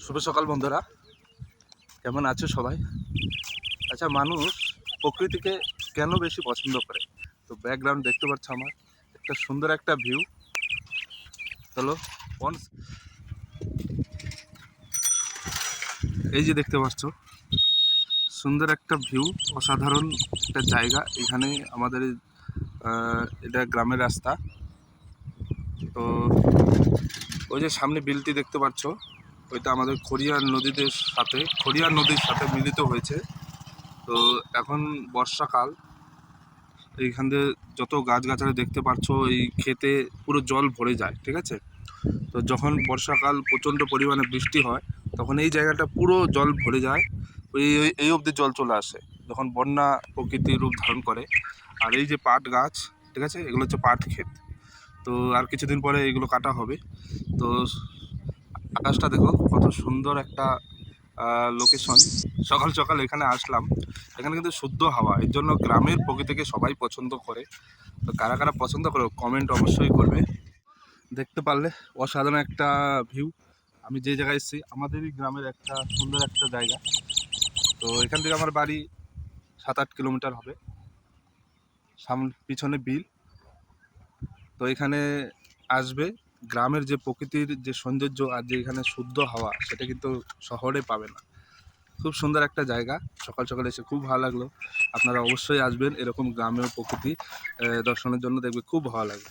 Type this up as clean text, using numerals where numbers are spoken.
শুভ সকাল বন্ধুরা, কেমন আছো সবাই? আচ্ছা, মানুষ প্রকৃতিকে কেন বেশি পছন্দ করে? তো ব্যাকগ্রাউন্ড দেখতে পাচ্ছ আমার একটা সুন্দর একটা ভিউ। চলো অন এই যে দেখতে পাচ্ছ সুন্দর একটা ভিউ, অসাধারণ একটা জায়গা। এখানে আমাদের এটা গ্রামের রাস্তা। তো ওই যে সামনে বিলটি দেখতে পাচ্ছ, ওইটা আমাদের খড়িয়ার নদীর সাথে মিলিত হয়েছে। তো এখন বর্ষাকাল, এইখান দিয়ে যত গাছগাছালি দেখতে পাচ্ছ এই ক্ষেতে পুরো জল ভরে যায়, ঠিক আছে? তো যখন বর্ষাকাল প্রচণ্ড পরিমাণে বৃষ্টি হয় তখন এই জায়গাটা পুরো জল ভরে যায়। এই এই অবধি জল চলে আসে যখন বন্যা প্রকৃতির রূপ ধারণ করে। আর এই যে পাট গাছ, ঠিক আছে, এগুলো হচ্ছে পাট ক্ষেত। তো আর কিছুদিন পরে এগুলো কাটা হবে। তো আকাশটা দেখো কত সুন্দর একটা লোকেশন। সকাল সকাল এখানে আসলাম, এখানে কিন্তু শুদ্ধ হাওয়া, এর জন্য গ্রামের প্রকৃতিকে সবাই পছন্দ করে। তো কারা কারা পছন্দ করো কমেন্ট অবশ্যই করবে। দেখতে পারলে অসাধারণ একটা ভিউ। আমি যে জায়গায় এসেছি আমাদেরই গ্রামের একটা সুন্দর একটা জায়গা। তো এখান থেকে আমার বাড়ি 7-8 কিলোমিটার হবে। পিছনে বিল। তো এখানে আসবে, গ্রামের যে প্রকৃতির যে সৌন্দর্য আর যে এখানে শুদ্ধ হাওয়া, সেটা কিন্তু শহরে পাবে না। খুব সুন্দর একটা জায়গা, সকাল সকাল এসে খুব ভালো লাগলো। আপনারা অবশ্যই আসবেন, এরকম গ্রামের প্রকৃতি দর্শনের জন্য, দেখবে খুব ভালো লাগবে।